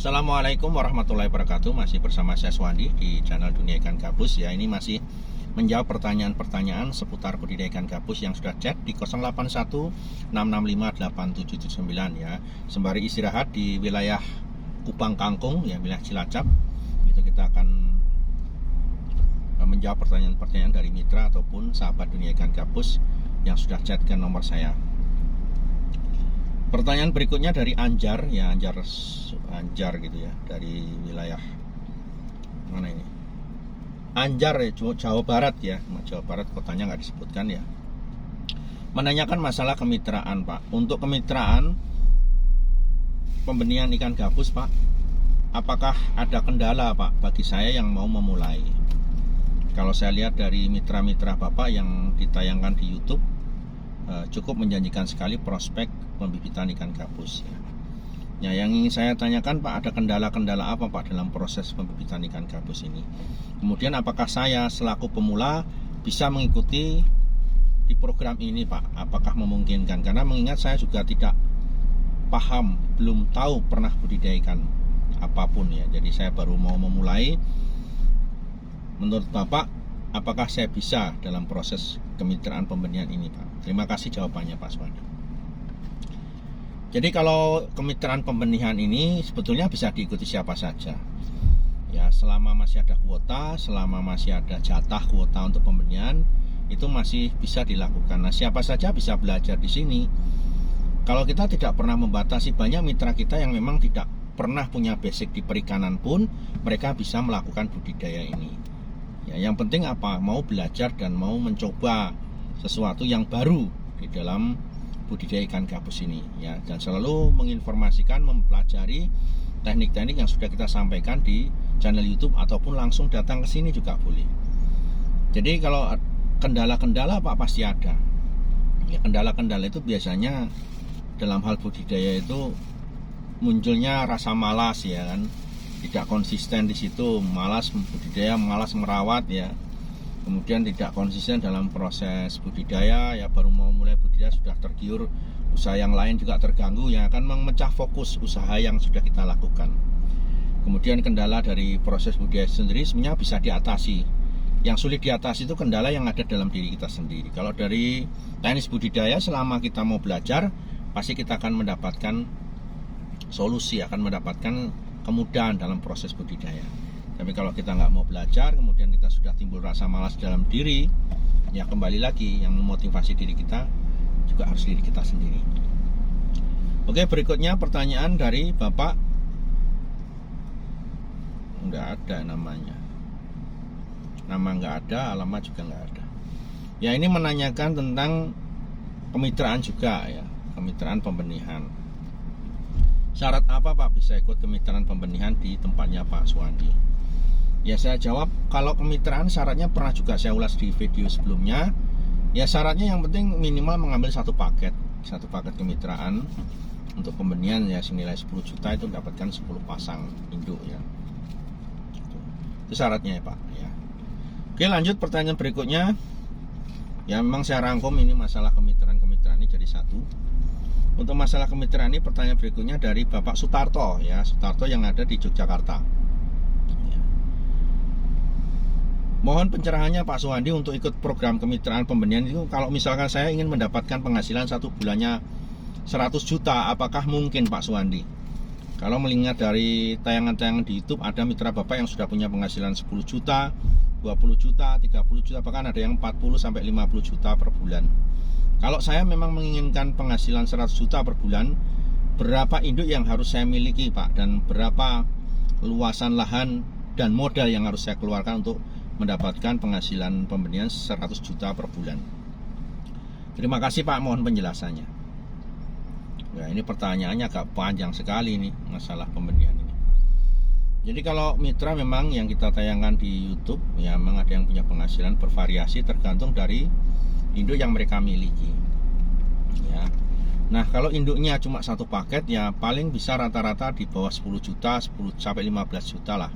Assalamualaikum warahmatullahi wabarakatuh. Masih bersama saya Swandi di channel Dunia Ikan Gabus ya. Ini masih menjawab pertanyaan-pertanyaan seputar budidaya ikan gabus yang sudah chat di 0816658779 ya. Sembari istirahat di wilayah Kupang Kangkung ya, wilayah Cilacap. Itu kita akan menjawab pertanyaan-pertanyaan dari mitra ataupun sahabat Dunia Ikan Gabus yang sudah chat ke nomor saya. Pertanyaan berikutnya dari Anjar ya, Anjar gitu ya, dari wilayah mana ini? Anjar ya, Jawa Barat ya, Jawa Barat, kotanya nggak disebutkan ya. Menanyakan masalah kemitraan Pak. Untuk kemitraan pembenihan ikan gabus Pak, apakah ada kendala Pak bagi saya yang mau memulai? Kalau saya lihat dari mitra-mitra Bapak yang ditayangkan di YouTube, cukup menjanjikan sekali prospek pembibitan ikan gabus ya. Ya, yang ingin saya tanyakan Pak, ada kendala-kendala apa Pak dalam proses pembibitan ikan gabus ini? Kemudian apakah saya selaku pemula bisa mengikuti di program ini Pak? Apakah memungkinkan? Karena mengingat saya juga tidak paham, belum tahu pernah budidaya ikan apapun ya. Jadi saya baru mau memulai. Menurut Bapak, apakah saya bisa dalam proses kemitraan pembenihan ini Pak? Terima kasih jawabannya Pak Swandi. Jadi kalau kemitraan pembenihan ini sebetulnya bisa diikuti siapa saja ya, selama masih ada kuota, selama masih ada jatah kuota untuk pembenihan, itu masih bisa dilakukan. Nah, siapa saja bisa belajar di sini. Kalau kita tidak pernah membatasi, banyak mitra kita yang memang tidak pernah punya basic di perikanan pun mereka bisa melakukan budidaya ini ya. Yang penting apa? Mau belajar dan mau mencoba sesuatu yang baru di dalam budidaya ikan gabus ini ya, dan selalu menginformasikan, mempelajari teknik-teknik yang sudah kita sampaikan di channel YouTube ataupun langsung datang ke sini juga boleh. Jadi kalau kendala-kendala Pak pasti ada. Ya, kendala-kendala itu biasanya dalam hal budidaya itu munculnya rasa malas ya kan, tidak konsisten di situ, malas budidaya, malas merawat ya. Kemudian tidak konsisten dalam proses budidaya ya, baru mau mulai budidaya sudah tergiur usaha yang lain juga terganggu yang akan memecah fokus usaha yang sudah kita lakukan. Kemudian kendala dari proses budidaya sendiri sebenarnya bisa diatasi. Yang sulit diatasi itu kendala yang ada dalam diri kita sendiri. Kalau dari teknis budidaya, selama kita mau belajar pasti kita akan mendapatkan solusi, akan mendapatkan kemudahan dalam proses budidaya. Tapi kalau kita nggak mau belajar, kemudian kita sudah timbul rasa malas dalam diri, ya kembali lagi yang memotivasi diri kita juga harus diri kita sendiri. Oke, berikutnya pertanyaan dari Bapak, nggak ada namanya, nama nggak ada, alamat juga nggak ada. Ya, ini menanyakan tentang kemitraan juga ya, kemitraan pembenihan. Syarat apa Pak bisa ikut kemitraan pembenihan di tempatnya Pak Swandi? Ya, saya jawab, kalau kemitraan syaratnya pernah juga saya ulas di video sebelumnya. Ya, syaratnya yang penting minimal mengambil satu paket kemitraan untuk pembenihan ya, senilai 10 juta itu mendapatkan 10 pasang induk ya. Itu syaratnya ya Pak ya. Oke, lanjut pertanyaan berikutnya. Ya, memang saya rangkum ini masalah kemitraan ini jadi satu. Untuk masalah kemitraan ini, pertanyaan berikutnya dari Bapak Sutarto ya, Sutarto yang ada di Yogyakarta. Mohon pencerahannya Pak Suwandi untuk ikut program kemitraan pembenihan itu. Kalau misalkan saya ingin mendapatkan penghasilan satu bulannya 100 juta, apakah mungkin Pak Suwandi? Kalau melihat dari tayangan-tayangan di YouTube, ada mitra Bapak yang sudah punya penghasilan 10 juta, 20 juta, 30 juta, bahkan ada yang 40 sampai 50 juta per bulan. Kalau saya memang menginginkan penghasilan 100 juta per bulan, berapa induk yang harus saya miliki Pak? Dan berapa luasan lahan dan modal yang harus saya keluarkan untuk mendapatkan penghasilan pembenihan 100 juta per bulan? Terima kasih Pak, mohon penjelasannya. Ya, ini pertanyaannya agak panjang sekali nih masalah pembenihan ini. Jadi kalau mitra memang yang kita tayangkan di YouTube ya, memang ada yang punya penghasilan bervariasi tergantung dari induk yang mereka miliki ya. Nah, kalau induknya cuma satu paket ya paling bisa rata-rata di bawah 10 juta, 10 sampai 15 juta lah.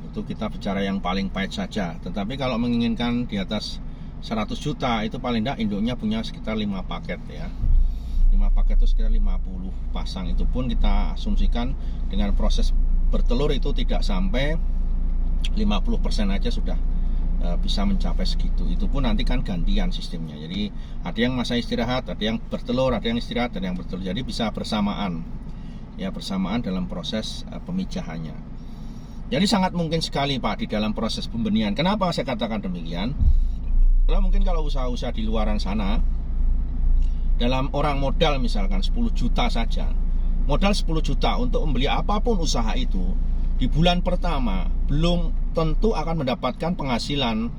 Itu kita bicara yang paling pahit saja. Tetapi kalau menginginkan di atas 100 juta itu paling tidak induknya punya sekitar 5 paket ya. 5 paket itu sekitar 50 pasang. Itu pun kita asumsikan dengan proses bertelur itu tidak sampai 50% aja sudah bisa mencapai segitu. Itu pun nanti kan gantian sistemnya. Jadi ada yang masa istirahat, ada yang bertelur, ada yang istirahat, ada yang bertelur. Jadi bisa bersamaan, ya bersamaan dalam proses pemijahannya. Jadi sangat mungkin sekali Pak di dalam proses pembenihan. Kenapa saya katakan demikian? Karena mungkin kalau usaha-usaha di luaran sana, dalam orang modal misalkan 10 juta saja, modal 10 juta untuk membeli apapun usaha itu, di bulan pertama belum tentu akan mendapatkan penghasilan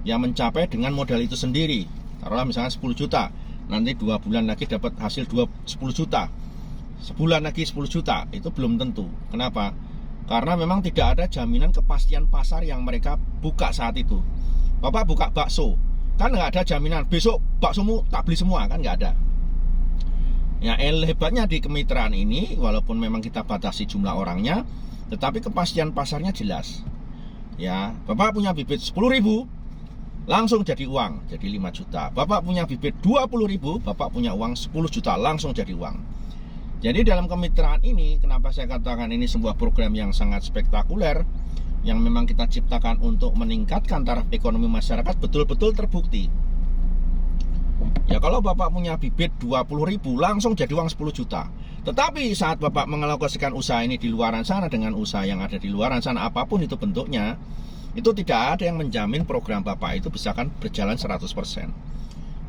yang mencapai dengan modal itu sendiri. Taruhlah misalnya 10 juta, nanti 2 bulan lagi dapat hasil 10 juta, sebulan lagi 10 juta, itu belum tentu. Kenapa? Karena memang tidak ada jaminan kepastian pasar yang mereka buka saat itu. Bapak buka bakso, kan nggak ada jaminan besok baksomu tak beli semua, kan nggak ada. Ya, hebatnya di kemitraan ini, walaupun memang kita batasi jumlah orangnya, tetapi kepastian pasarnya jelas. Ya, Bapak punya bibit 10.000, langsung jadi uang, jadi 5 juta. Bapak punya bibit 20.000, Bapak punya uang 10 juta, langsung jadi uang. Jadi dalam kemitraan ini, kenapa saya katakan ini sebuah program yang sangat spektakuler, yang memang kita ciptakan untuk meningkatkan taraf ekonomi masyarakat, betul-betul terbukti. Ya kalau Bapak punya bibit 20.000, langsung jadi uang 10 juta. Tetapi saat Bapak mengalokasikan usaha ini di luaran sana dengan usaha yang ada di luaran sana, apapun itu bentuknya, itu tidak ada yang menjamin program Bapak itu bisa kan berjalan 100%.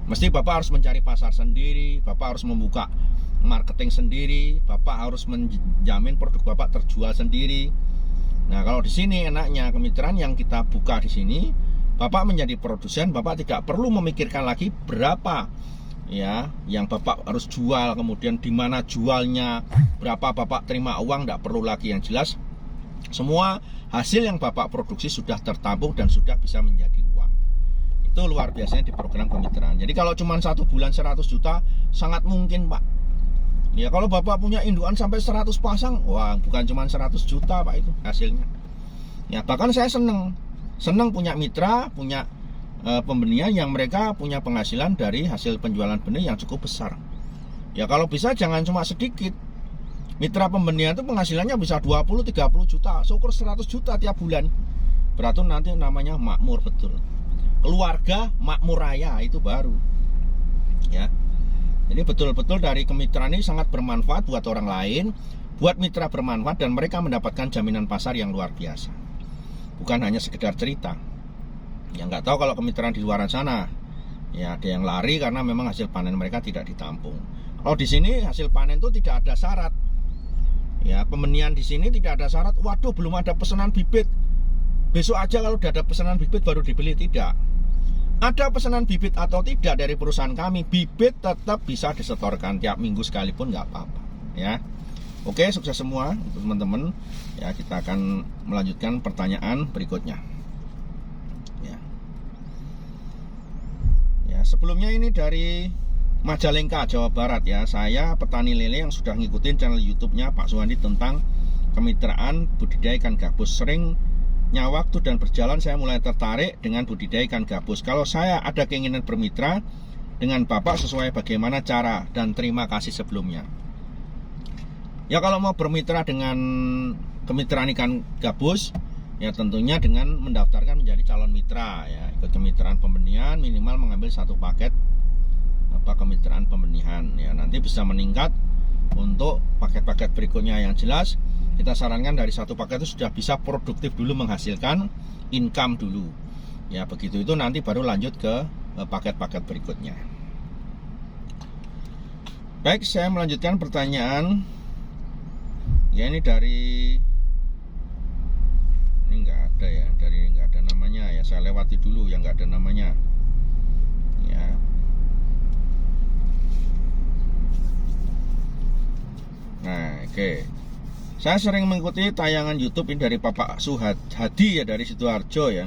Mesti Bapak harus mencari pasar sendiri, Bapak harus membuka marketing sendiri, Bapak harus menjamin produk Bapak terjual sendiri. Nah, kalau di sini enaknya kemitraan yang kita buka di sini, Bapak menjadi produsen, Bapak tidak perlu memikirkan lagi berapa ya yang Bapak harus jual, kemudian di mana jualnya, berapa Bapak terima uang, tidak perlu lagi. Yang jelas semua hasil yang Bapak produksi sudah tertampung dan sudah bisa menjadi uang. Itu luar biasanya di program kemitraan. Jadi kalau cuma 1 bulan 100 juta sangat mungkin Pak. Ya kalau Bapak punya indukan sampai 100 pasang, wah bukan cuma 100 juta Pak itu hasilnya. Ya bahkan saya senang punya mitra, punya pembenihan yang mereka punya penghasilan dari hasil penjualan benih yang cukup besar. Ya kalau bisa jangan cuma sedikit. Mitra pembenihan itu penghasilannya bisa 20-30 juta, syukur 100 juta tiap bulan. Berarti nanti namanya makmur betul. Keluarga makmur raya itu baru. Ya. Jadi betul-betul dari kemitraan ini sangat bermanfaat buat orang lain, buat mitra bermanfaat, dan mereka mendapatkan jaminan pasar yang luar biasa. Bukan hanya sekedar cerita. Ya nggak tahu kalau kemitraan di luaran sana, ya ada yang lari karena memang hasil panen mereka tidak ditampung. Kalau di sini hasil panen itu tidak ada syarat. Ya pembenihan di sini tidak ada syarat. Waduh belum ada pesanan bibit, besok aja kalau udah ada pesanan bibit baru dibeli, tidak. Ada pesanan bibit atau tidak dari perusahaan kami, bibit tetap bisa disetorkan tiap minggu sekalipun nggak apa-apa. Ya, oke sukses semua untuk teman-teman. Ya kita akan melanjutkan pertanyaan berikutnya. Sebelumnya ini dari Majalengka, Jawa Barat ya. Saya petani lele yang sudah ngikutin channel YouTube-nya Pak Suwandi tentang kemitraan budidaya ikan gabus. Seringnya waktu dan berjalan saya mulai tertarik dengan budidaya ikan gabus. Kalau saya ada keinginan bermitra dengan Bapak sesuai bagaimana cara, dan terima kasih sebelumnya. Ya kalau mau bermitra dengan kemitraan ikan gabus, ya tentunya dengan mendaftarkan menjadi calon mitra ya, ikut kemitraan pembenihan, minimal mengambil 1 paket kemitraan pembenihan ya, nanti bisa meningkat untuk paket-paket berikutnya. Yang jelas kita sarankan dari 1 paket itu sudah bisa produktif dulu, menghasilkan income dulu ya, begitu itu nanti baru lanjut ke paket-paket berikutnya. Baik, saya melanjutkan pertanyaan ya, ini dari nggak ada ya, dari nggak ada namanya ya, saya lewati dulu yang nggak ada namanya ya. Nah oke, saya sering mengikuti tayangan YouTube ini dari Bapak Suhadi ya, dari Sidoarjo ya.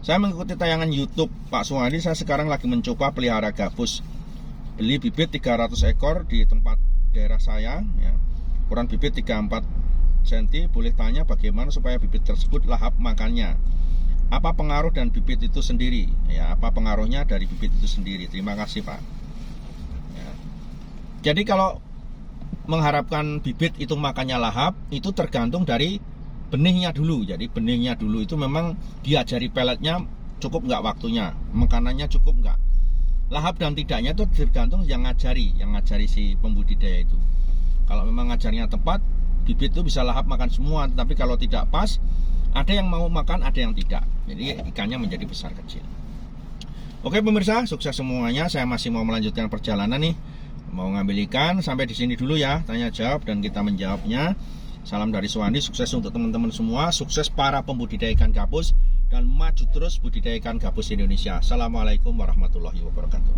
Saya mengikuti tayangan YouTube Pak Suhadi. Saya sekarang lagi mencoba pelihara gabus, beli bibit 300 ekor di tempat daerah saya ya, ukuran bibit 3-4 cm. Boleh tanya bagaimana supaya bibit tersebut lahap makannya? Apa pengaruh dan bibit itu sendiri? Ya, apa pengaruhnya dari bibit itu sendiri? Terima kasih Pak. Ya. Jadi kalau mengharapkan bibit itu makannya lahap, itu tergantung dari benihnya dulu. Jadi benihnya dulu itu memang diajari peletnya cukup nggak waktunya, makanannya cukup nggak. Lahap dan tidaknya itu tergantung yang ngajari si pembudidaya itu. Kalau memang ngajarnya tepat, bibit itu bisa lahap makan semua. Tapi kalau tidak pas, ada yang mau makan, ada yang tidak. Jadi ikannya menjadi besar kecil. Oke pemirsa, sukses semuanya. Saya masih mau melanjutkan perjalanan nih, mau ngambil ikan. Sampai di sini dulu ya, tanya jawab dan kita menjawabnya. Salam dari Suwandi, sukses untuk teman-teman semua, sukses para pembudidaya ikan gabus, dan maju terus budidaya ikan gabus Indonesia. Assalamualaikum warahmatullahi wabarakatuh.